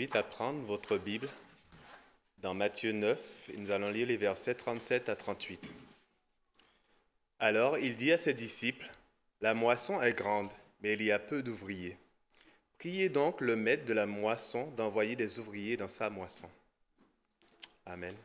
invite à prendre votre Bible dans Matthieu 9 et nous allons lire les versets 37 à 38. Alors il dit à ses disciples, « La moisson est grande, mais il y a peu d'ouvriers. Priez donc le maître de la moisson d'envoyer des ouvriers dans sa moisson. » Amen.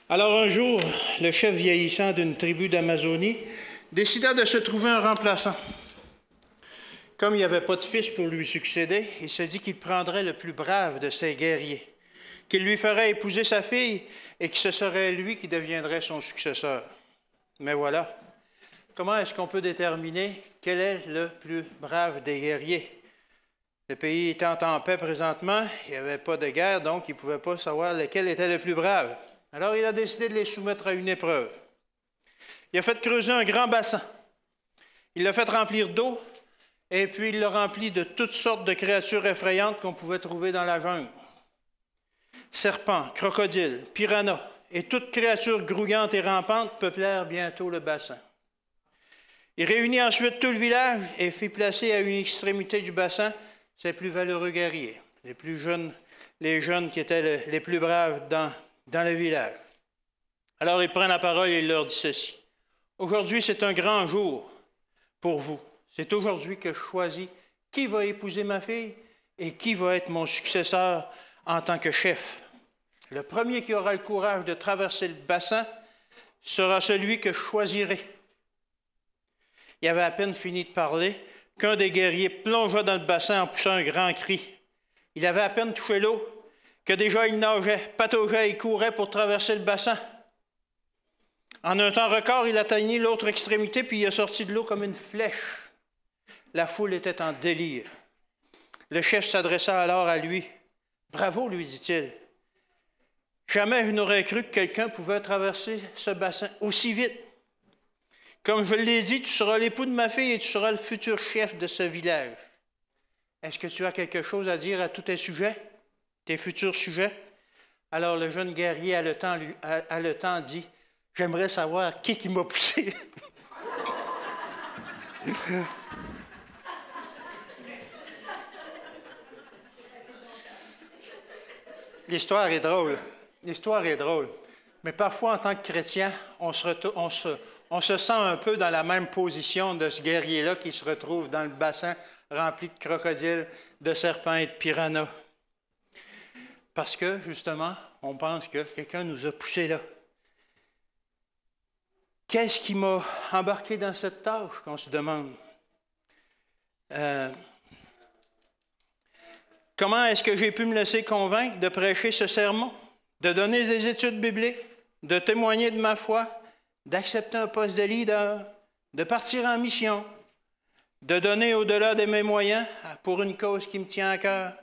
Alors un jour, le chef vieillissant d'une tribu d'Amazonie décida de se trouver un remplaçant. Comme il n'y avait pas de fils pour lui succéder, il se dit qu'il prendrait le plus brave de ses guerriers, qu'il lui ferait épouser sa fille et que ce serait lui qui deviendrait son successeur. Mais voilà, comment est-ce qu'on peut déterminer quel est le plus brave des guerriers? Le pays étant en paix présentement, il n'y avait pas de guerre, donc il ne pouvait pas savoir lequel était le plus brave. Alors, il a décidé de les soumettre à une épreuve. Il a fait creuser un grand bassin. Il l'a fait remplir d'eau, et puis il l'a rempli de toutes sortes de créatures effrayantes qu'on pouvait trouver dans la jungle. Serpents, crocodiles, piranhas et toutes créatures grouillantes et rampantes peuplèrent bientôt le bassin. Il réunit ensuite tout le village et fit placer à une extrémité du bassin ses plus valeureux guerriers, les jeunes qui étaient les plus braves dans le village. Alors il prend la parole et il leur dit ceci. « Aujourd'hui, c'est un grand jour pour vous. C'est aujourd'hui que je choisis qui va épouser ma fille et qui va être mon successeur en tant que chef. Le premier qui aura le courage de traverser le bassin sera celui que je choisirai. » Il avait à peine fini de parler qu'un des guerriers plongea dans le bassin en poussant un grand cri. Il avait à peine touché l'eau que déjà il nageait, pataugeait et courait pour traverser le bassin. En un temps record, il atteignit l'autre extrémité, puis il est sorti de l'eau comme une flèche. La foule était en délire. Le chef s'adressa alors à lui. « Bravo, lui dit-il. Jamais je n'aurais cru que quelqu'un pouvait traverser ce bassin aussi vite. Comme je l'ai dit, tu seras l'époux de ma fille et tu seras le futur chef de ce village. Est-ce que tu as quelque chose à dire à tous tes sujets? Tes futurs sujets? » Alors le jeune guerrier haletant dit, « J'aimerais savoir qui m'a poussé. » L'histoire est drôle. L'histoire est drôle. Mais parfois, en tant que chrétien, on se sent un peu dans la même position de ce guerrier-là qui se retrouve dans le bassin rempli de crocodiles, de serpents et de piranhas. Parce que, justement, on pense que quelqu'un nous a poussés là. Qu'est-ce qui m'a embarqué dans cette tâche, qu'on se demande? Comment est-ce que j'ai pu me laisser convaincre de prêcher ce sermon, de donner des études bibliques, de témoigner de ma foi, d'accepter un poste de leader, de partir en mission, de donner au-delà de mes moyens pour une cause qui me tient à cœur,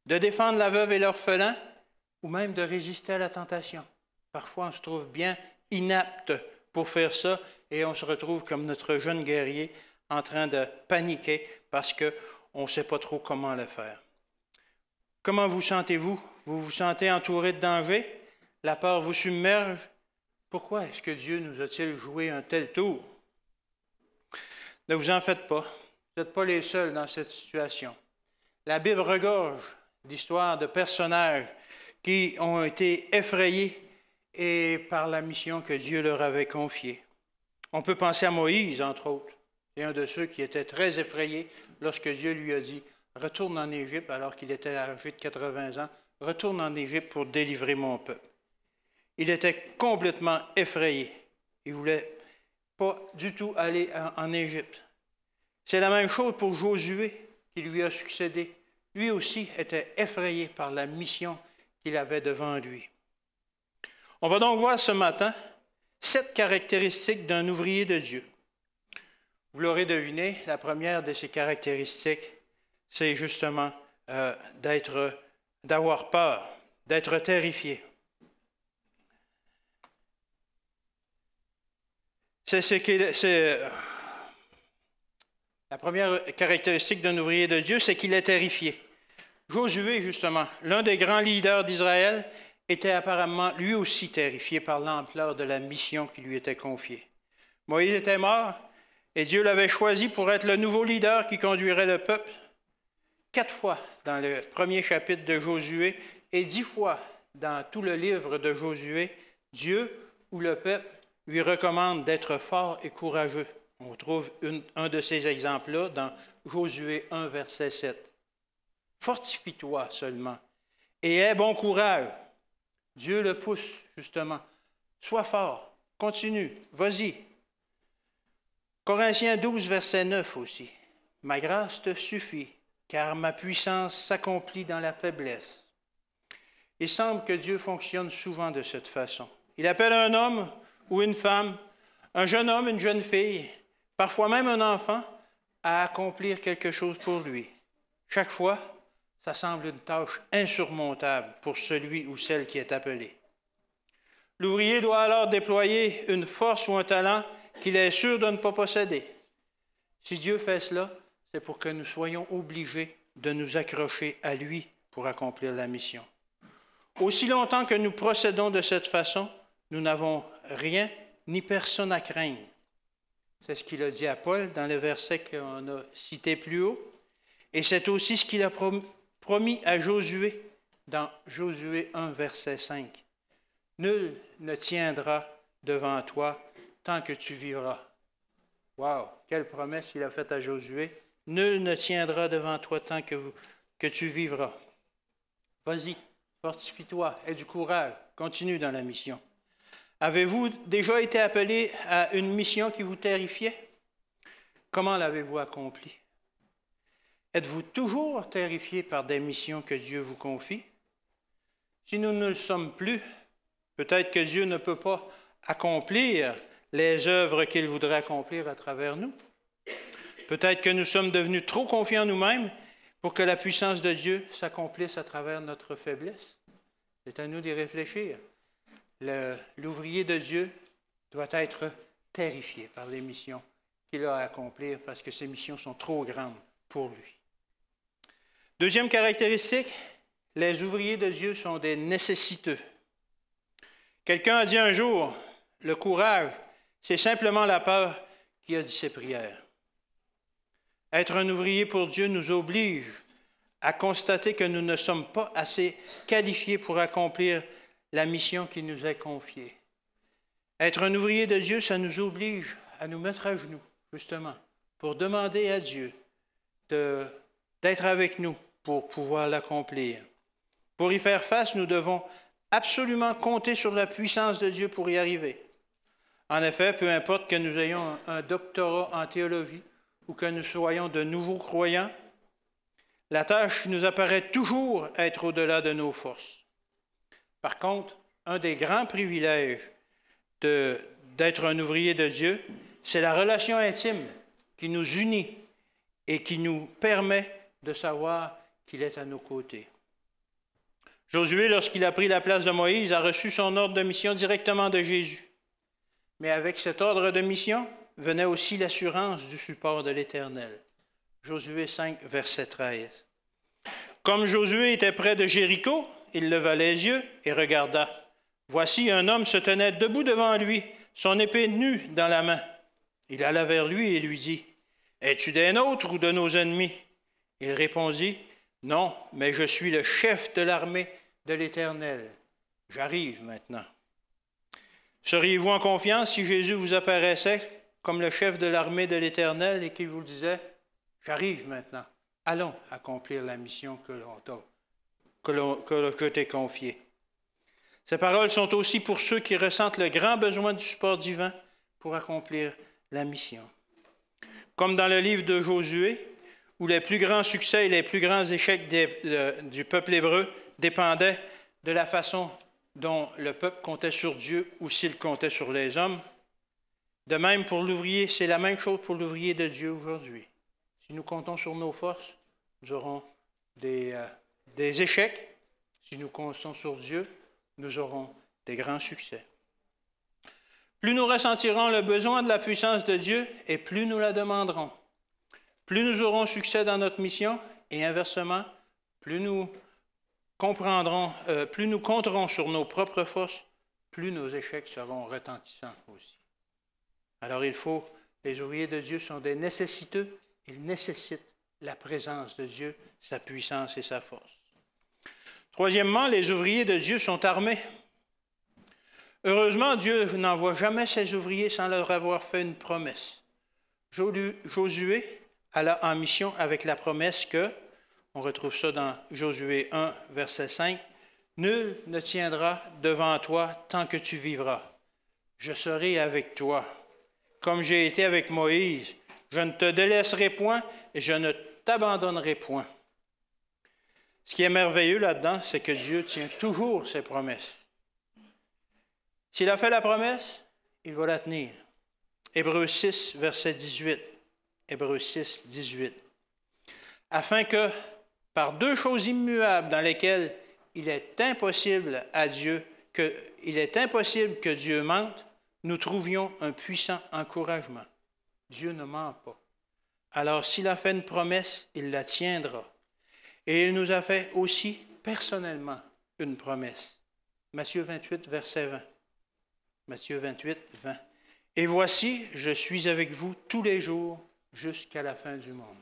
de défendre la veuve et l'orphelin, ou même de résister à la tentation? Parfois, on se trouve bien inapte pour faire ça et on se retrouve comme notre jeune guerrier en train de paniquer parce qu'on ne sait pas trop comment le faire. Comment vous sentez-vous? Vous vous sentez entouré de dangers? La peur vous submerge? Pourquoi est-ce que Dieu nous a-t-il joué un tel tour? Ne vous en faites pas. Vous n'êtes pas les seuls dans cette situation. La Bible regorge d'histoires de personnages qui ont été effrayés et par la mission que Dieu leur avait confiée. On peut penser à Moïse, entre autres. C'est un de ceux qui était très effrayé lorsque Dieu lui a dit « Retourne en Égypte » alors qu'il était âgé de 80 ans. « Retourne en Égypte pour délivrer mon peuple. » Il était complètement effrayé. Il ne voulait pas du tout aller en Égypte. C'est la même chose pour Josué qui lui a succédé. Lui aussi était effrayé par la mission qu'il avait devant lui. On va donc voir ce matin 7 caractéristiques d'un ouvrier de Dieu. Vous l'aurez deviné, la première de ces caractéristiques, c'est justement d'avoir peur, d'être terrifié. La première caractéristique d'un ouvrier de Dieu, c'est qu'il est terrifié. Josué, justement, l'un des grands leaders d'Israël, était apparemment lui aussi terrifié par l'ampleur de la mission qui lui était confiée. Moïse était mort et Dieu l'avait choisi pour être le nouveau leader qui conduirait le peuple. 4 fois dans le premier chapitre de Josué et 10 fois dans tout le livre de Josué, Dieu ou le peuple lui recommande d'être fort et courageux. On trouve un de ces exemples-là dans Josué 1, verset 7. Fortifie-toi seulement et aie bon courage. Dieu le pousse, justement. Sois fort, continue, vas-y. Corinthiens 12, verset 9 aussi. Ma grâce te suffit, car ma puissance s'accomplit dans la faiblesse. Il semble que Dieu fonctionne souvent de cette façon. Il appelle un homme ou une femme, un jeune homme, une jeune fille, parfois même un enfant, à accomplir quelque chose pour lui. Chaque fois, ça semble une tâche insurmontable pour celui ou celle qui est appelé. L'ouvrier doit alors déployer une force ou un talent qu'il est sûr de ne pas posséder. Si Dieu fait cela, c'est pour que nous soyons obligés de nous accrocher à lui pour accomplir la mission. Aussi longtemps que nous procédons de cette façon, nous n'avons rien ni personne à craindre. C'est ce qu'il a dit à Paul dans le verset qu'on a cité plus haut. Et c'est aussi ce qu'il a promis à Josué dans Josué 1, verset 5. Nul ne tiendra devant toi tant que tu vivras. Wow! Quelle promesse il a faite à Josué. Nul ne tiendra devant toi tant que tu vivras. Vas-y, fortifie-toi, aie du courage, continue dans la mission. Avez-vous déjà été appelé à une mission qui vous terrifiait? Comment l'avez-vous accomplie? Êtes-vous toujours terrifié par des missions que Dieu vous confie? Si nous ne le sommes plus, peut-être que Dieu ne peut pas accomplir les œuvres qu'il voudrait accomplir à travers nous. Peut-être que nous sommes devenus trop confiants en nous-mêmes pour que la puissance de Dieu s'accomplisse à travers notre faiblesse. C'est à nous d'y réfléchir. L'ouvrier de Dieu doit être terrifié par les missions qu'il a à accomplir parce que ces missions sont trop grandes pour lui. Deuxième caractéristique, les ouvriers de Dieu sont des nécessiteux. Quelqu'un a dit un jour, le courage, c'est simplement la peur qui a dit ses prières. Être un ouvrier pour Dieu nous oblige à constater que nous ne sommes pas assez qualifiés pour accomplir la mission qui nous est confiée. Être un ouvrier de Dieu, ça nous oblige à nous mettre à genoux, justement, pour demander à Dieu d'être avec nous pour pouvoir l'accomplir. Pour y faire face, nous devons absolument compter sur la puissance de Dieu pour y arriver. En effet, peu importe que nous ayons un doctorat en théologie ou que nous soyons de nouveaux croyants, la tâche nous apparaît toujours être au-delà de nos forces. Par contre, un des grands privilèges d'être un ouvrier de Dieu, c'est la relation intime qui nous unit et qui nous permet de savoir qu'il est à nos côtés. Josué, lorsqu'il a pris la place de Moïse, a reçu son ordre de mission directement de Jésus. Mais avec cet ordre de mission venait aussi l'assurance du support de l'Éternel. Josué 5, verset 13. Comme Josué était près de Jéricho, il leva les yeux et regarda. Voici, un homme se tenait debout devant lui, son épée nue dans la main. Il alla vers lui et lui dit, « Es-tu des nôtres ou de nos ennemis? » Il répondit, « Non, mais je suis le chef de l'armée de l'Éternel. J'arrive maintenant. » Seriez-vous en confiance si Jésus vous apparaissait comme le chef de l'armée de l'Éternel et qu'il vous disait, « J'arrive maintenant. Allons accomplir la mission que je t'ai confiée. » Ces paroles sont aussi pour ceux qui ressentent le grand besoin du support divin pour accomplir la mission. Comme dans le livre de Josué, où les plus grands succès et les plus grands échecs du peuple hébreu dépendaient de la façon dont le peuple comptait sur Dieu ou s'il comptait sur les hommes, de même pour l'ouvrier, c'est la même chose pour l'ouvrier de Dieu aujourd'hui. Si nous comptons sur nos forces, nous aurons des échecs. Si nous comptons sur Dieu, nous aurons des grands succès. Plus nous ressentirons le besoin de la puissance de Dieu et plus nous la demanderons. Plus nous aurons succès dans notre mission et inversement, plus nous compterons sur nos propres forces, plus nos échecs seront retentissants aussi. Alors les ouvriers de Dieu sont des nécessiteux, ils nécessitent la présence de Dieu, sa puissance et sa force. Troisièmement, les ouvriers de Dieu sont armés. Heureusement, Dieu n'envoie jamais ses ouvriers sans leur avoir fait une promesse. Josué alla en mission avec la promesse que, on retrouve ça dans Josué 1, verset 5, « Nul ne tiendra devant toi tant que tu vivras. Je serai avec toi. Comme j'ai été avec Moïse, je ne te délaisserai point et je ne t'abandonnerai point. » Ce qui est merveilleux là-dedans, c'est que Dieu tient toujours ses promesses. S'il a fait la promesse, il va la tenir. Hébreux 6, verset 18. Hébreux 6, 18. Afin que, par deux choses immuables dans lesquelles il est impossible que Dieu mente, nous trouvions un puissant encouragement. Dieu ne ment pas. Alors, s'il a fait une promesse, il la tiendra. Et il nous a fait aussi personnellement une promesse. Matthieu 28, verset 20. Matthieu 28, 20. « Et voici, je suis avec vous tous les jours jusqu'à la fin du monde. »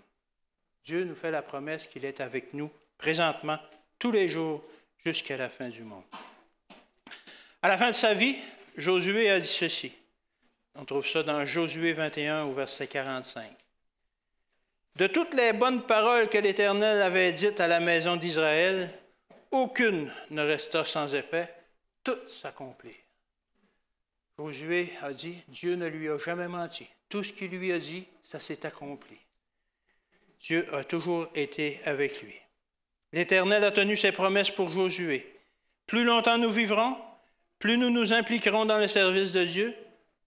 Dieu nous fait la promesse qu'il est avec nous présentement tous les jours jusqu'à la fin du monde. À la fin de sa vie, Josué a dit ceci. On trouve ça dans Josué 21 au verset 45. « De toutes les bonnes paroles que l'Éternel avait dites à la maison d'Israël, aucune ne resta sans effet, toutes s'accomplirent. » Josué a dit, Dieu ne lui a jamais menti. Tout ce qu'il lui a dit, ça s'est accompli. Dieu a toujours été avec lui. L'Éternel a tenu ses promesses pour Josué. Plus longtemps nous vivrons, plus nous nous impliquerons dans le service de Dieu,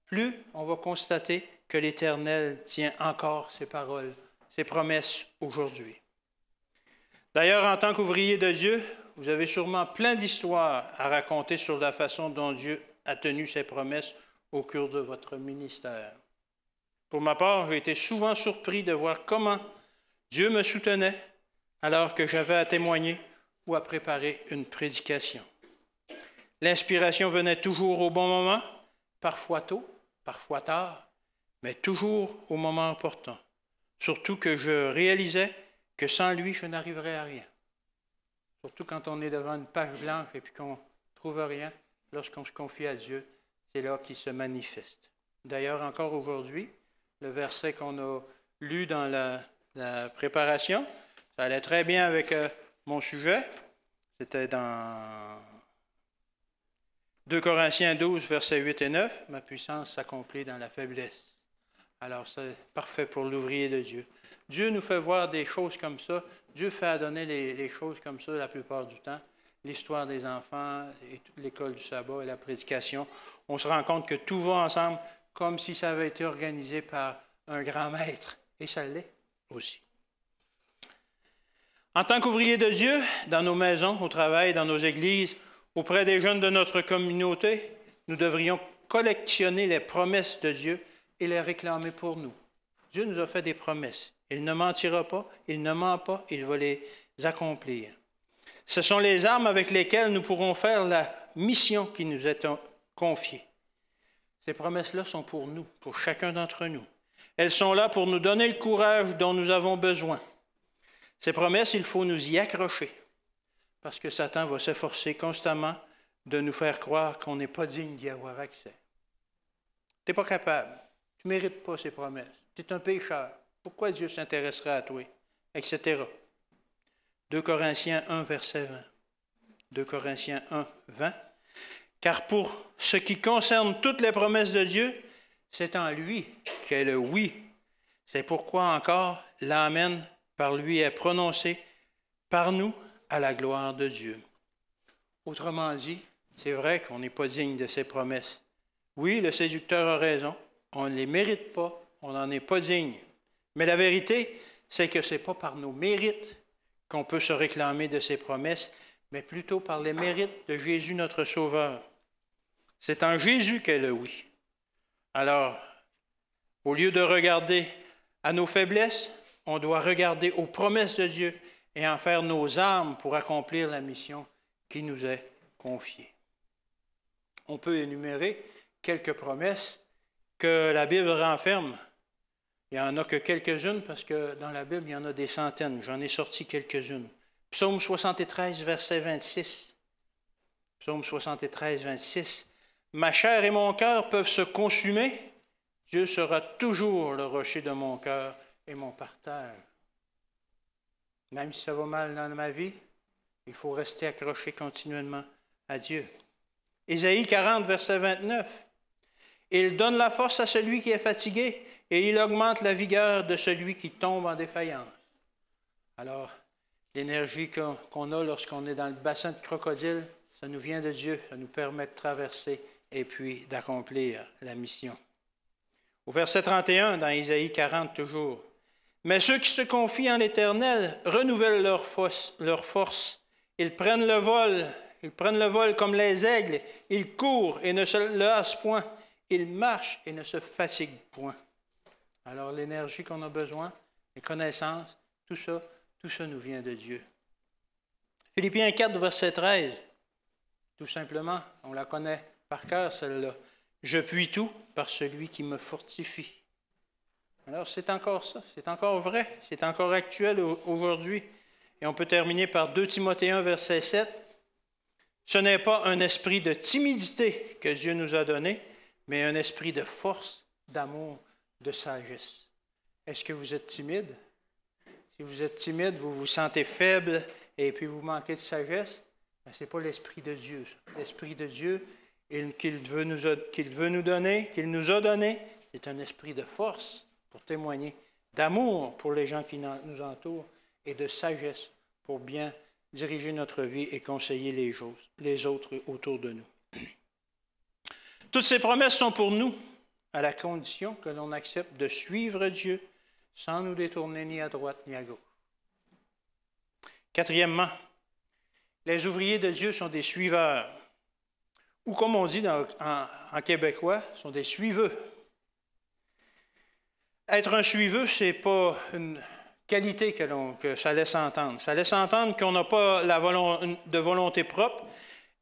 plus on va constater que l'Éternel tient encore ses paroles, ses promesses aujourd'hui. D'ailleurs, en tant qu'ouvrier de Dieu, vous avez sûrement plein d'histoires à raconter sur la façon dont Dieu a tenu ses promesses au cours de votre ministère. Pour ma part, j'ai été souvent surpris de voir comment Dieu me soutenait alors que j'avais à témoigner ou à préparer une prédication. L'inspiration venait toujours au bon moment, parfois tôt, parfois tard, mais toujours au moment opportun. Surtout que je réalisais que sans lui, je n'arriverais à rien. Surtout quand on est devant une page blanche et puis qu'on ne trouve rien, lorsqu'on se confie à Dieu, c'est là qu'il se manifeste. D'ailleurs, encore aujourd'hui, le verset qu'on a lu dans la préparation, ça allait très bien avec mon sujet. C'était dans 2 Corinthiens 12, versets 8 et 9, « Ma puissance s'accomplit dans la faiblesse. » Alors, c'est parfait pour l'ouvrier de Dieu. Dieu nous fait voir des choses comme ça. Dieu fait adonner les choses comme ça la plupart du temps. L'histoire des enfants, l'école du sabbat et la prédication. On se rend compte que tout va ensemble comme si ça avait été organisé par un grand maître. Et ça l'est aussi. En tant qu'ouvrier de Dieu, dans nos maisons, au travail, dans nos églises, auprès des jeunes de notre communauté, nous devrions collectionner les promesses de Dieu et les réclamer pour nous. Dieu nous a fait des promesses. Il ne mentira pas, il ne ment pas, il va les accomplir. Ce sont les armes avec lesquelles nous pourrons faire la mission qui nous est confiée. Ces promesses-là sont pour nous, pour chacun d'entre nous. Elles sont là pour nous donner le courage dont nous avons besoin. Ces promesses, il faut nous y accrocher, parce que Satan va s'efforcer constamment de nous faire croire qu'on n'est pas digne d'y avoir accès. Tu n'es pas capable, tu ne mérites pas ces promesses, tu es un pécheur, pourquoi Dieu s'intéresserait à toi, etc. 2 Corinthiens 1, verset 20. 2 Corinthiens 1, 20. Car pour ce qui concerne toutes les promesses de Dieu, c'est en lui qu'est le oui. C'est pourquoi encore l'Amen par lui est prononcé par nous à la gloire de Dieu. Autrement dit, c'est vrai qu'on n'est pas digne de ces promesses. Oui, le séducteur a raison, on ne les mérite pas, on n'en est pas digne. Mais la vérité, c'est que ce n'est pas par nos mérites qu'on peut se réclamer de ces promesses, mais plutôt par les mérites de Jésus notre Sauveur. C'est en Jésus qu'est le oui. Alors, au lieu de regarder à nos faiblesses, on doit regarder aux promesses de Dieu et en faire nos armes pour accomplir la mission qui nous est confiée. On peut énumérer quelques promesses que la Bible renferme. Il n'y en a que quelques-unes parce que dans la Bible, il y en a des centaines. J'en ai sorti quelques-unes. Psaume 73, verset 26. Psaume 73, 26. « Ma chair et mon cœur peuvent se consumer. Dieu sera toujours le rocher de mon cœur et mon partage. » Même si ça va mal dans ma vie, il faut rester accroché continuellement à Dieu. Ésaïe 40, verset 29. « Il donne la force à celui qui est fatigué et il augmente la vigueur de celui qui tombe en défaillance. » Alors, l'énergie qu'on a lorsqu'on est dans le bassin de crocodile, ça nous vient de Dieu, ça nous permet de traverser et puis d'accomplir la mission. Au verset 31, dans Ésaïe 40 toujours, « Mais ceux qui se confient en l'Éternel renouvellent leur force. Ils prennent le vol comme les aigles. Ils courent et ne se lassent point. Ils marchent et ne se fatiguent point. » Alors l'énergie qu'on a besoin, les connaissances, tout ça nous vient de Dieu. Philippiens 4, verset 13, tout simplement, on la connaît par cœur celle-là. « Je puis tout par celui qui me fortifie. » Alors c'est encore ça, c'est encore vrai, c'est encore actuel aujourd'hui. Et on peut terminer par 2 Timothée 1, verset 7. « Ce n'est pas un esprit de timidité que Dieu nous a donné, mais un esprit de force, d'amour, de sagesse. » Est-ce que vous êtes timide? Si vous êtes timide, vous vous sentez faible et puis vous manquez de sagesse, ce n'est pas l'Esprit de Dieu. L'Esprit de Dieu qu'il veut nous donner, qu'il nous a donné, c'est un esprit de force pour témoigner, d'amour pour les gens qui nous entourent et de sagesse pour bien diriger notre vie et conseiller les autres autour de nous. Toutes ces promesses sont pour nous, à la condition que l'on accepte de suivre Dieu sans nous détourner ni à droite ni à gauche. Quatrièmement, les ouvriers de Dieu sont des suiveurs, ou comme on dit en québécois, sont des suiveux. Être un suiveux, ce n'est pas une qualité que ça laisse entendre. Ça laisse entendre qu'on n'a pas de volonté propre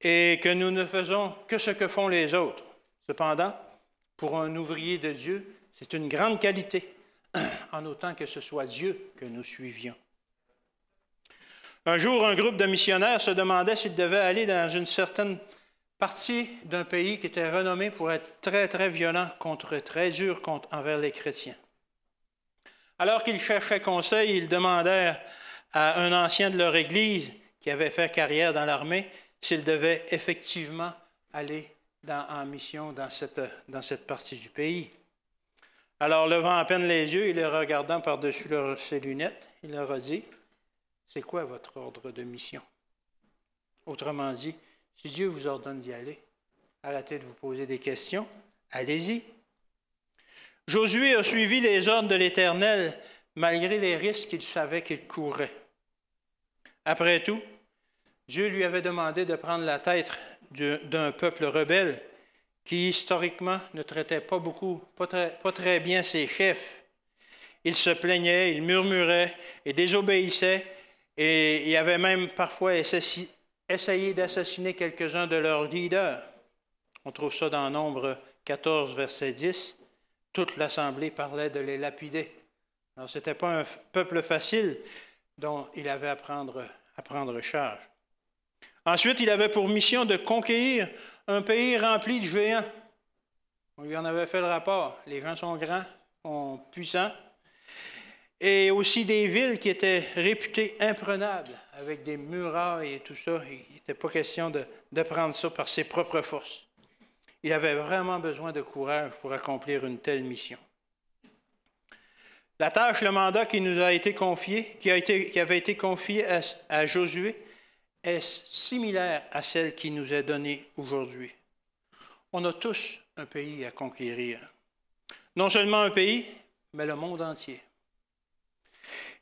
et que nous ne faisons que ce que font les autres. Cependant, pour un ouvrier de Dieu, c'est une grande qualité, en autant que ce soit Dieu que nous suivions. Un jour, un groupe de missionnaires se demandait s'ils devaient aller dans une certaine partie d'un pays qui était renommé pour être très, très violent, très dur envers les chrétiens. Alors qu'ils cherchaient conseil, ils demandèrent à un ancien de leur Église qui avait fait carrière dans l'armée s'ils devaient effectivement aller en mission dans cette partie du pays. Alors, levant à peine les yeux et les regardant par-dessus ses lunettes, il leur a dit, « C'est quoi votre ordre de mission? » Autrement dit, si Dieu vous ordonne d'y aller, arrêtez de vous poser des questions, allez-y. Josué a suivi les ordres de l'Éternel malgré les risques qu'il savait qu'il courait. Après tout, Dieu lui avait demandé de prendre la tête d'un peuple rebelle qui, historiquement, ne traitait pas très bien ses chefs. Il se plaignait, il murmurait et désobéissait, et il avait même parfois essayé d'assassiner quelques-uns de leurs leaders. On trouve ça dans Nombre 14, verset 10. Toute l'assemblée parlait de les lapider. Alors, ce n'était pas un peuple facile dont il avait à prendre charge. Ensuite, il avait pour mission de conquérir un pays rempli de géants. On lui en avait fait le rapport. Les gens sont grands, sont puissants. Et aussi des villes qui étaient réputées imprenables, avec des murailles et tout ça. Il n'était pas question de prendre ça par ses propres forces. Il avait vraiment besoin de courage pour accomplir une telle mission. La tâche, le mandat qui nous a été confié, qui avait été confié à Josué, est similaire à celle qui nous est donnée aujourd'hui. On a tous un pays à conquérir. Non seulement un pays, mais le monde entier.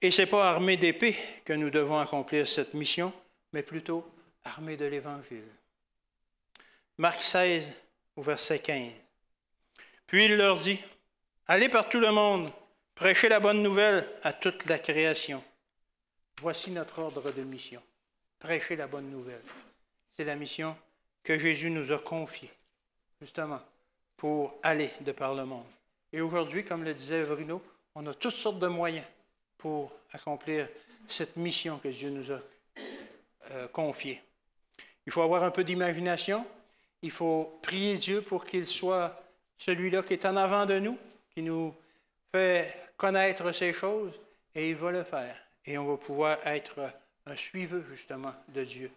Et ce n'est pas armé d'épée que nous devons accomplir cette mission, mais plutôt armé de l'Évangile. Marc 16, au verset 15. Puis il leur dit, « Allez par tout le monde, prêchez la bonne nouvelle à toute la création. » Voici notre ordre de mission. Prêcher la bonne nouvelle. C'est la mission que Jésus nous a confiée, justement, pour aller de par le monde. Et aujourd'hui, comme le disait Bruno, on a toutes sortes de moyens pour accomplir cette mission que Dieu nous a confiée. Il faut avoir un peu d'imagination. Il faut prier Dieu pour qu'il soit celui-là qui est en avant de nous, qui nous fait connaître ces choses, et il va le faire. Et on va pouvoir être un suiveux, justement, de Dieu,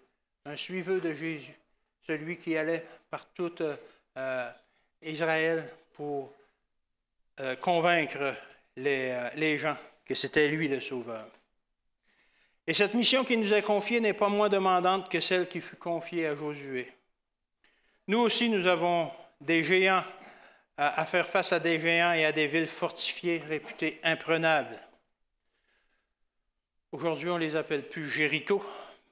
un suiveux de Jésus, celui qui allait par tout Israël pour convaincre les gens que c'était lui le Sauveur. Et cette mission qui nous est confiée n'est pas moins demandante que celle qui fut confiée à Josué. Nous aussi, nous avons des géants, à faire face à des géants et à des villes fortifiées réputées imprenables. Aujourd'hui, on ne les appelle plus Jéricho,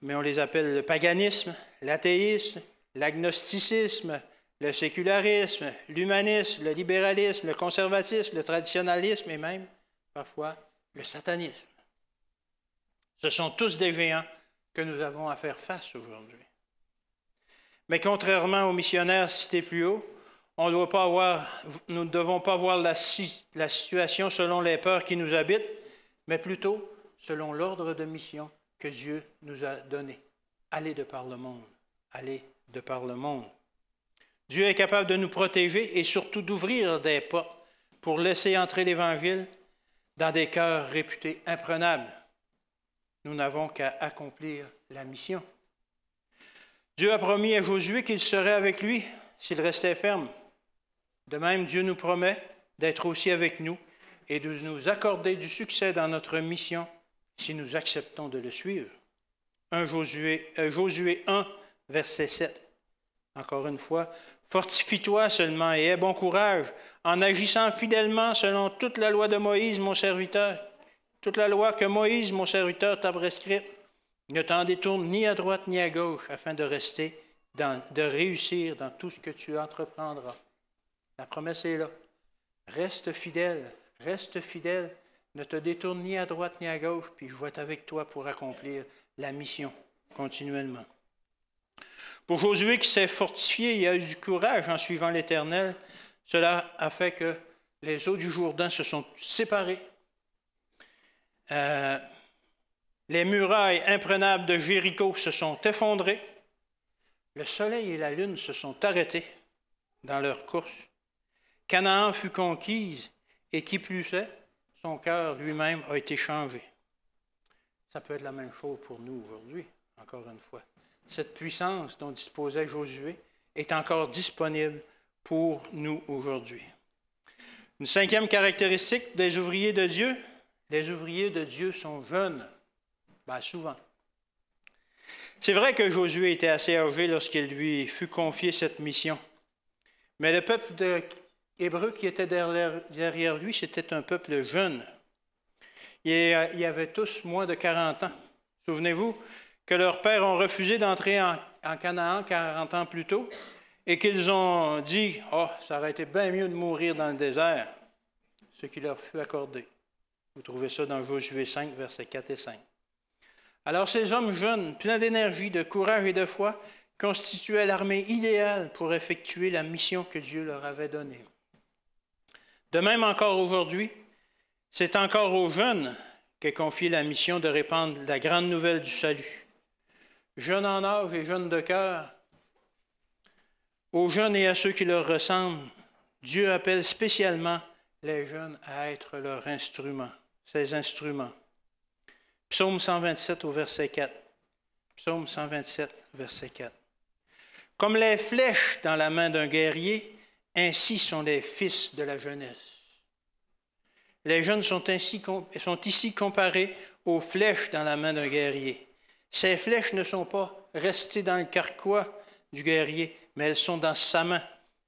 mais on les appelle le paganisme, l'athéisme, l'agnosticisme, le sécularisme, l'humanisme, le libéralisme, le conservatisme, le traditionnalisme et même, parfois, le satanisme. Ce sont tous des géants que nous avons à faire face aujourd'hui. Mais contrairement aux missionnaires cités plus haut, nous ne devons pas voir la situation selon les peurs qui nous habitent, mais plutôt selon l'ordre de mission que Dieu nous a donné. Allez de par le monde. Allez de par le monde. Dieu est capable de nous protéger et surtout d'ouvrir des portes pour laisser entrer l'Évangile dans des cœurs réputés imprenables. Nous n'avons qu'à accomplir la mission. Dieu a promis à Josué qu'il serait avec lui s'il restait ferme. De même, Dieu nous promet d'être aussi avec nous et de nous accorder du succès dans notre mission si nous acceptons de le suivre. Josué 1, verset 7. Encore une fois, « Fortifie-toi seulement et aie bon courage, en agissant fidèlement selon toute la loi de Moïse, mon serviteur, toute la loi que Moïse, mon serviteur, t'a prescrite. Ne t'en détourne ni à droite ni à gauche, afin de réussir dans tout ce que tu entreprendras. » La promesse est là. Reste fidèle, ne te détourne ni à droite ni à gauche, puis je vais être avec toi pour accomplir la mission continuellement. Pour Josué qui s'est fortifié, il a eu du courage en suivant l'Éternel. Cela a fait que les eaux du Jourdain se sont séparées. Les murailles imprenables de Jéricho se sont effondrées. Le soleil et la lune se sont arrêtés dans leur course. Canaan fut conquise et qui plus est, son cœur lui-même a été changé. Ça peut être la même chose pour nous aujourd'hui, encore une fois. Cette puissance dont disposait Josué est encore disponible pour nous aujourd'hui. Une cinquième caractéristique des ouvriers de Dieu, les ouvriers de Dieu sont jeunes, bien souvent. C'est vrai que Josué était assez âgé lorsqu'il lui fut confié cette mission, mais le peuple hébreu qui était derrière lui, c'était un peuple jeune. Ils avaient tous moins de 40 ans. Souvenez-vous que leurs pères ont refusé d'entrer en Canaan 40 ans plus tôt et qu'ils ont dit « Oh, ça aurait été bien mieux de mourir dans le désert », ce qui leur fut accordé. Vous trouvez ça dans Josué 5, versets 4 et 5. Alors ces hommes jeunes, pleins d'énergie, de courage et de foi, constituaient l'armée idéale pour effectuer la mission que Dieu leur avait donnée. De même encore aujourd'hui, c'est encore aux jeunes qu'est confiée la mission de répandre la grande nouvelle du salut. Jeunes en âge et jeunes de cœur, aux jeunes et à ceux qui leur ressemblent, Dieu appelle spécialement les jeunes à être leurs instruments, ses instruments. Psaume 127 au verset 4. Psaume 127, verset 4. Comme les flèches dans la main d'un guerrier, ainsi sont les fils de la jeunesse. Les jeunes sont ici comparés aux flèches dans la main d'un guerrier. Ces flèches ne sont pas restées dans le carquois du guerrier, mais elles sont dans sa main.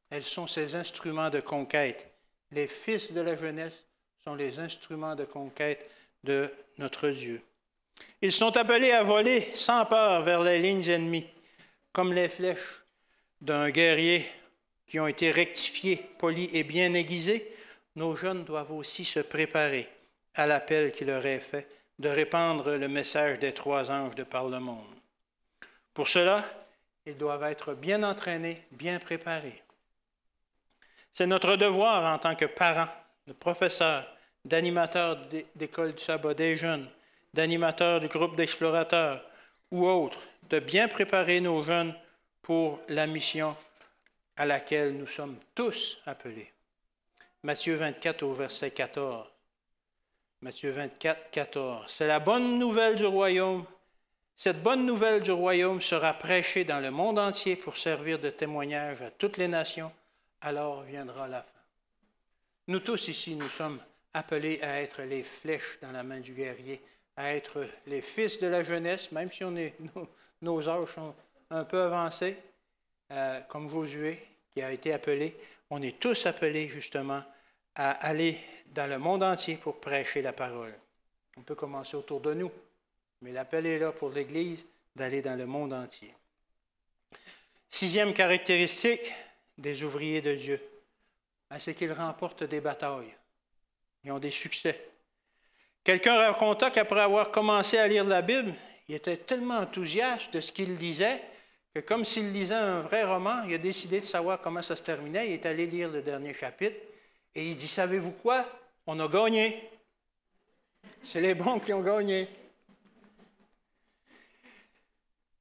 Elles sont ses instruments de conquête. Les fils de la jeunesse sont les instruments de conquête de notre Dieu. Ils sont appelés à voler sans peur vers les lignes ennemies, comme les flèches d'un guerrier qui ont été rectifiées, polies et bien aiguisées. Nos jeunes doivent aussi se préparer à l'appel qui leur est fait de répandre le message des 3 anges de par le monde. Pour cela, ils doivent être bien entraînés, bien préparés. C'est notre devoir en tant que parents, de professeurs, d'animateurs d'école du sabbat des jeunes, d'animateurs du groupe d'explorateurs ou autres, de bien préparer nos jeunes pour la mission à laquelle nous sommes tous appelés. Matthieu 24 au verset 14. Matthieu 24, 14. C'est la bonne nouvelle du royaume. Cette bonne nouvelle du royaume sera prêchée dans le monde entier pour servir de témoignage à toutes les nations. Alors viendra la fin. Nous tous ici, nous sommes appelés à être les flèches dans la main du guerrier, à être les fils de la jeunesse, même si nos âges sont un peu avancés, comme Josué qui a été appelé. On est tous appelés justement à aller dans le monde entier pour prêcher la parole. On peut commencer autour de nous, mais l'appel est là pour l'Église d'aller dans le monde entier. 6e caractéristique des ouvriers de Dieu, c'est qu'ils remportent des batailles. Ils ont des succès. Quelqu'un raconta qu'après avoir commencé à lire la Bible, il était tellement enthousiaste de ce qu'il lisait que comme s'il lisait un vrai roman, il a décidé de savoir comment ça se terminait. Il est allé lire le dernier chapitre et il dit, savez-vous quoi? On a gagné. C'est les bons qui ont gagné.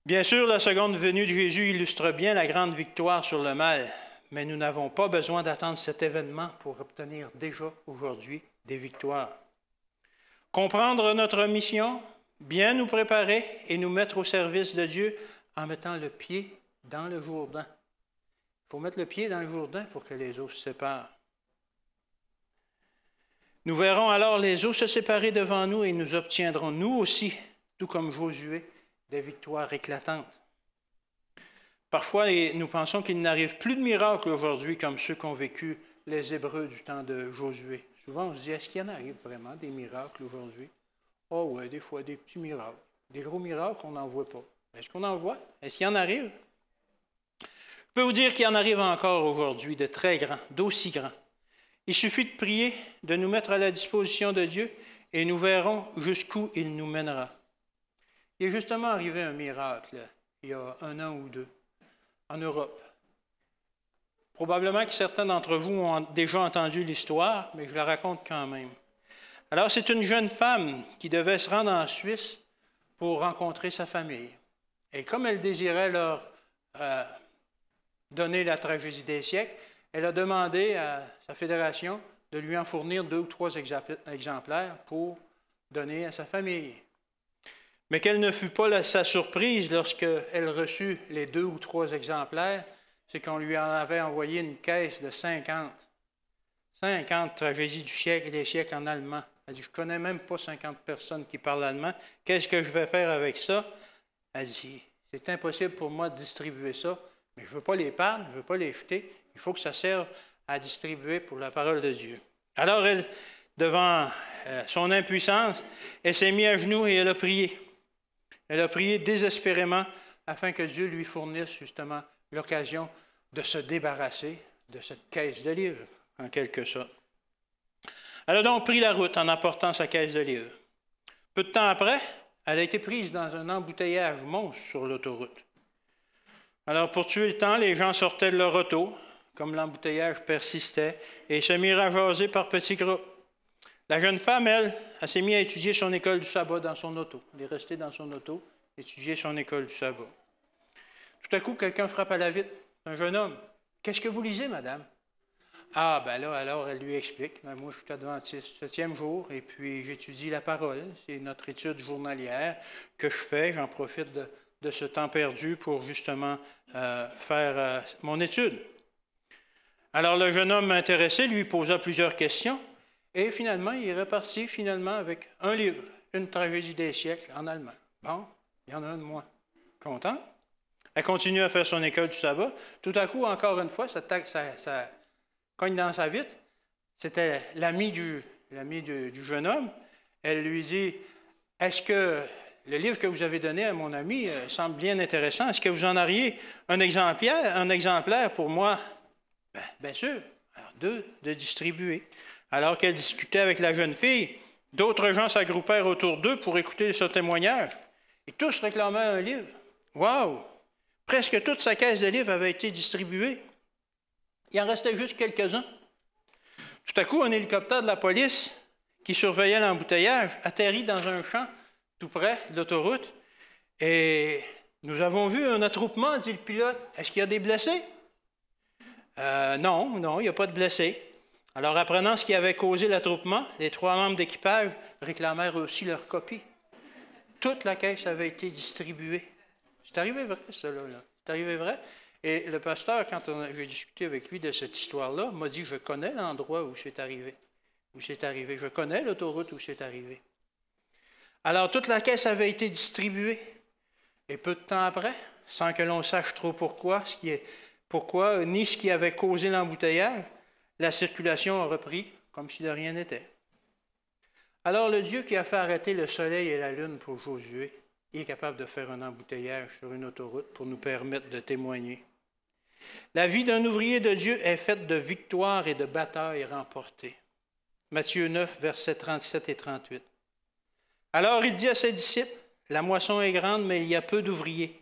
Bien sûr, la seconde venue de Jésus illustre bien la grande victoire sur le mal, mais nous n'avons pas besoin d'attendre cet événement pour obtenir déjà aujourd'hui des victoires. Comprendre notre mission, bien nous préparer et nous mettre au service de Dieu en mettant le pied dans le Jourdain. Il faut mettre le pied dans le Jourdain pour que les eaux se séparent. Nous verrons alors les eaux se séparer devant nous et nous obtiendrons, nous aussi, tout comme Josué, des victoires éclatantes. Parfois, nous pensons qu'il n'arrive plus de miracles aujourd'hui comme ceux qu'ont vécu les Hébreux du temps de Josué. Souvent, on se dit, est-ce qu'il y en arrive vraiment des miracles aujourd'hui? Oh oui, des fois, des petits miracles. Des gros miracles, on n'en voit pas. Est-ce qu'on en voit? Est-ce qu'il y en arrive? Je peux vous dire qu'il y en arrive encore aujourd'hui de très grands, d'aussi grands. Il suffit de prier, de nous mettre à la disposition de Dieu et nous verrons jusqu'où il nous mènera. Il est justement arrivé un miracle il y a 1 an ou 2 en Europe. Probablement que certains d'entre vous ont déjà entendu l'histoire, mais je la raconte quand même. Alors, c'est une jeune femme qui devait se rendre en Suisse pour rencontrer sa famille. Et comme elle désirait leur donner la tragédie des siècles, elle a demandé à sa fédération de lui en fournir 2 ou 3 exemplaires pour donner à sa famille. Mais quelle ne fut pas sa surprise lorsqu'elle reçut les 2 ou 3 exemplaires, c'est qu'on lui en avait envoyé une caisse de 50 tragédies du siècle et des siècles en allemand. Elle dit, je ne connais même pas 50 personnes qui parlent allemand. Qu'est-ce que je vais faire avec ça? Elle dit, c'est impossible pour moi de distribuer ça, mais je ne veux pas les perdre, je ne veux pas les jeter. Il faut que ça serve à distribuer pour la parole de Dieu. Alors, elle, devant son impuissance, elle s'est mise à genoux et elle a prié. Elle a prié désespérément afin que Dieu lui fournisse justement l'occasion de se débarrasser de cette caisse de livres, en quelque sorte. Elle a donc pris la route en apportant sa caisse de livres. Peu de temps après, elle a été prise dans un embouteillage monstre sur l'autoroute. Alors, pour tuer le temps, les gens sortaient de leur auto, comme l'embouteillage persistait, et se mirent à jaser par petits groupes. La jeune femme, elle s'est mise à étudier son école du sabbat dans son auto. Elle est restée dans son auto, étudier son école du sabbat. Tout à coup, quelqu'un frappe à la vitre. Un jeune homme. « Qu'est-ce que vous lisez, madame? » Ah, ben là, alors, elle lui explique. Ben, moi, je suis adventiste 7e jour, et puis j'étudie la parole. C'est notre étude journalière que je fais. J'en profite de ce temps perdu pour justement faire mon étude. Alors, le jeune homme intéressé lui posa plusieurs questions, et finalement, il est reparti avec un livre, Une tragédie des siècles en allemand. Bon, il y en a un de moins. Content? Elle continue à faire son école du sabbat. Tout à coup, encore une fois, ça cogne dans sa vitre. C'était l'ami du jeune homme. Elle lui dit, « Est-ce que le livre que vous avez donné à mon ami semble bien intéressant? Est-ce que vous en auriez un exemplaire pour moi? » Bien sûr. Alors, 2 de distribuer. Alors qu'elle discutait avec la jeune fille, d'autres gens s'agroupèrent autour d'eux pour écouter son témoignage. Et tous réclamaient un livre. Wow! Presque toute sa caisse de livres avait été distribuée. Il en restait juste quelques-uns. Tout à coup, un hélicoptère de la police qui surveillait l'embouteillage atterrit dans un champ tout près de l'autoroute. Et nous avons vu un attroupement, dit le pilote. Est-ce qu'il y a des blessés? Non, il n'y a pas de blessés. Alors, apprenant ce qui avait causé l'attroupement, les 3 membres d'équipage réclamèrent aussi leur copie. Toute la caisse avait été distribuée. C'est arrivé vrai, cela. C'est arrivé vrai. Et le pasteur, quand j'ai discuté avec lui de cette histoire-là, m'a dit, je connais l'endroit où c'est arrivé. Je connais l'autoroute où c'est arrivé. Alors, toute la caisse avait été distribuée. Et peu de temps après, sans que l'on sache trop pourquoi, ni ce qui avait causé l'embouteillage, la circulation a repris comme si de rien n'était. Alors, le Dieu qui a fait arrêter le soleil et la lune pour Josué, il est capable de faire un embouteillage sur une autoroute pour nous permettre de témoigner. La vie d'un ouvrier de Dieu est faite de victoires et de batailles remportées. Matthieu 9, versets 37 et 38. Alors il dit à ses disciples, « La moisson est grande, mais il y a peu d'ouvriers.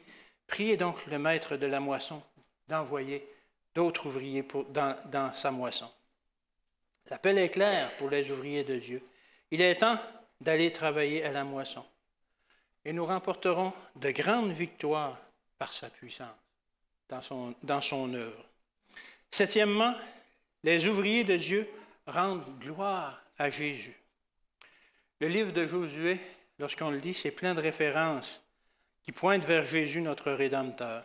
Priez donc le maître de la moisson d'envoyer d'autres ouvriers dans sa moisson. » L'appel est clair pour les ouvriers de Dieu. Il est temps d'aller travailler à la moisson. Et nous remporterons de grandes victoires par sa puissance dans son œuvre. 7e, les ouvriers de Dieu rendent gloire à Jésus. Le livre de Josué, lorsqu'on le lit, c'est plein de références qui pointent vers Jésus, notre Rédempteur.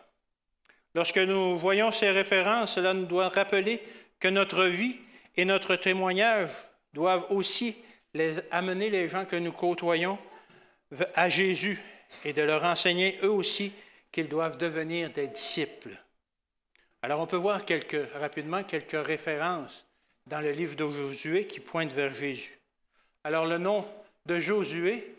Lorsque nous voyons ces références, cela nous doit rappeler que notre vie et notre témoignage doivent aussi amener les gens que nous côtoyons à Jésus et de leur enseigner eux aussi qu'ils doivent devenir des disciples. Alors on peut voir rapidement quelques références dans le livre de Josué qui pointent vers Jésus. Alors le nom de Josué,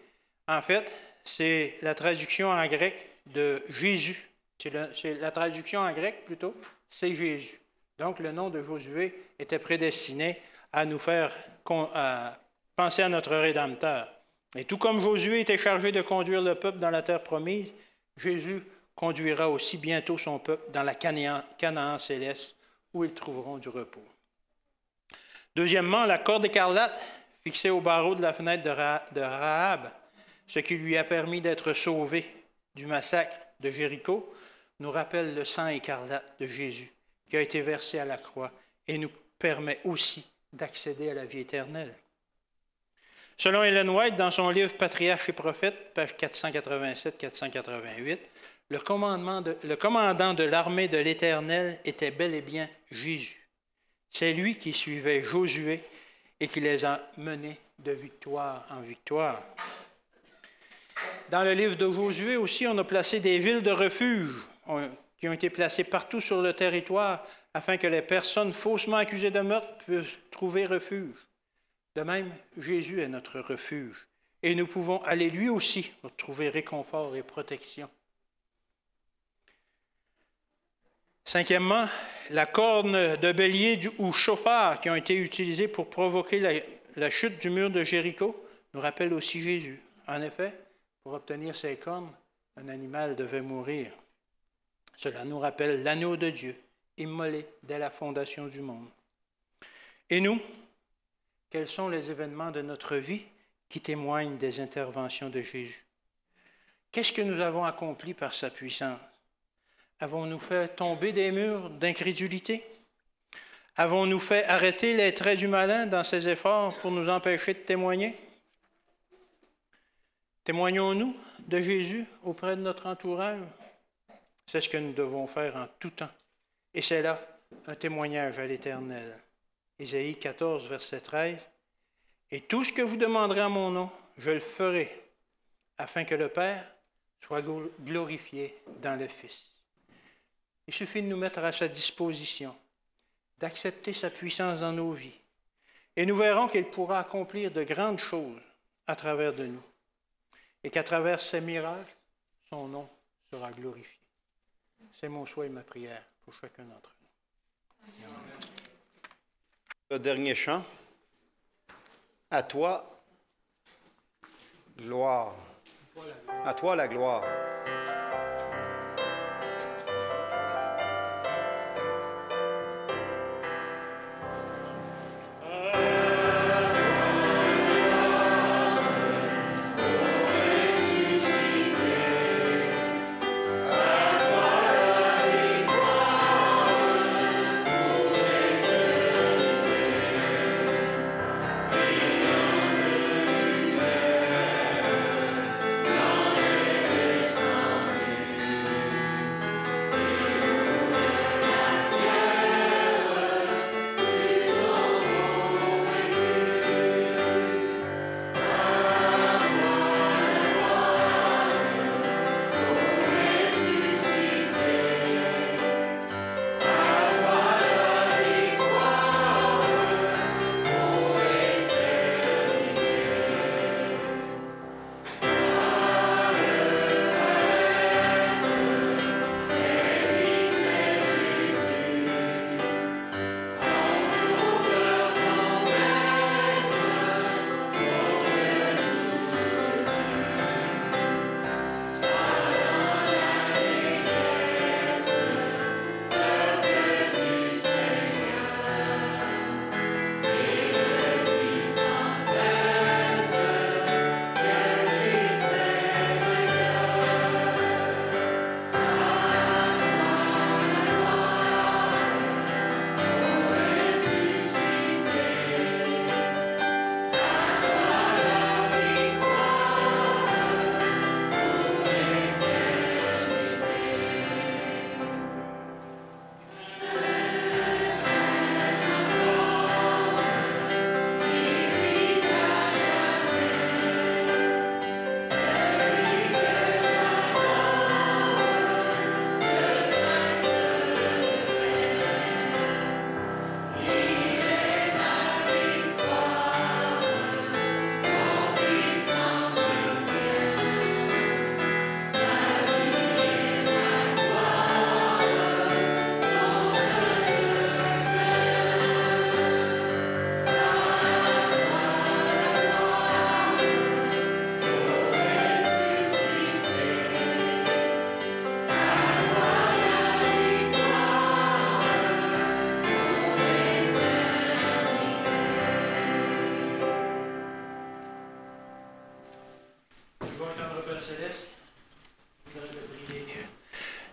en fait, c'est la traduction en grec de Jésus. C'est la traduction en grec plutôt, c'est Jésus. Donc le nom de Josué était prédestiné à nous faire penser à notre Rédempteur. Et tout comme Josué était chargé de conduire le peuple dans la terre promise, Jésus conduira aussi bientôt son peuple dans la Canaan céleste, où ils trouveront du repos. 2e, la corde écarlate fixée au barreau de la fenêtre de Rahab, ce qui lui a permis d'être sauvé du massacre de Jéricho, nous rappelle le sang écarlate de Jésus qui a été versé à la croix et nous permet aussi d'accéder à la vie éternelle. Selon Ellen White, dans son livre « Patriarches et prophètes », page 487-488, le commandant de l'armée de l'Éternel était bel et bien Jésus. C'est lui qui suivait Josué et qui les a menés de victoire en victoire. Dans le livre de Josué aussi, on a placé des villes de refuge qui ont été placées partout sur le territoire afin que les personnes faussement accusées de meurtre puissent trouver refuge. De même, Jésus est notre refuge et nous pouvons aller lui aussi pour trouver réconfort et protection. Cinquièmement, la corne de bélier ou chauffard qui ont été utilisées pour provoquer la chute du mur de Jéricho nous rappelle aussi Jésus. En effet, pour obtenir ces cornes, un animal devait mourir. Cela nous rappelle l'agneau de Dieu, immolé dès la fondation du monde. Et nous, quels sont les événements de notre vie qui témoignent des interventions de Jésus? Qu'est-ce que nous avons accompli par sa puissance? Avons-nous fait tomber des murs d'incrédulité? Avons-nous fait arrêter les traits du malin dans ses efforts pour nous empêcher de témoigner? Témoignons-nous de Jésus auprès de notre entourage? C'est ce que nous devons faire en tout temps. Et c'est là un témoignage à l'Éternel. Ésaïe 14, verset 13. « Et tout ce que vous demanderez en mon nom, je le ferai, afin que le Père soit glorifié dans le Fils. » Il suffit de nous mettre à sa disposition, d'accepter sa puissance dans nos vies. Et nous verrons qu'il pourra accomplir de grandes choses à travers de nous. Et qu'à travers ces miracles, son nom sera glorifié. C'est mon souhait et ma prière pour chacun d'entre nous. Amen. Le dernier chant. À toi, gloire. À toi la gloire.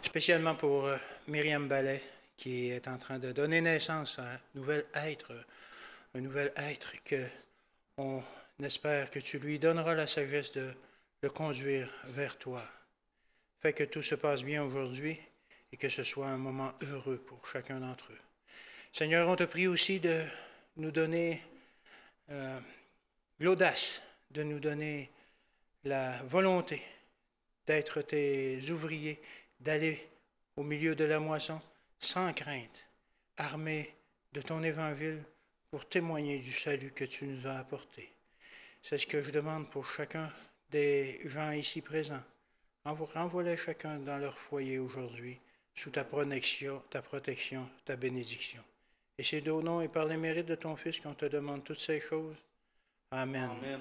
Spécialement pour Myriam Ballet, qui est en train de donner naissance à un nouvel être que on espère que tu lui donneras la sagesse de le conduire vers toi. Fais que tout se passe bien aujourd'hui et que ce soit un moment heureux pour chacun d'entre eux. Seigneur, on te prie aussi de nous donner l'audace, de nous donner la volonté d'être tes ouvriers, d'aller au milieu de la moisson sans crainte, armés de ton évangile pour témoigner du salut que tu nous as apporté. C'est ce que je demande pour chacun des gens ici présents. Renvoie-les chacun dans leur foyer aujourd'hui, sous ta protection, ta bénédiction. Et c'est au nom et par les mérites de ton Fils qu'on te demande toutes ces choses. Amen. Amen.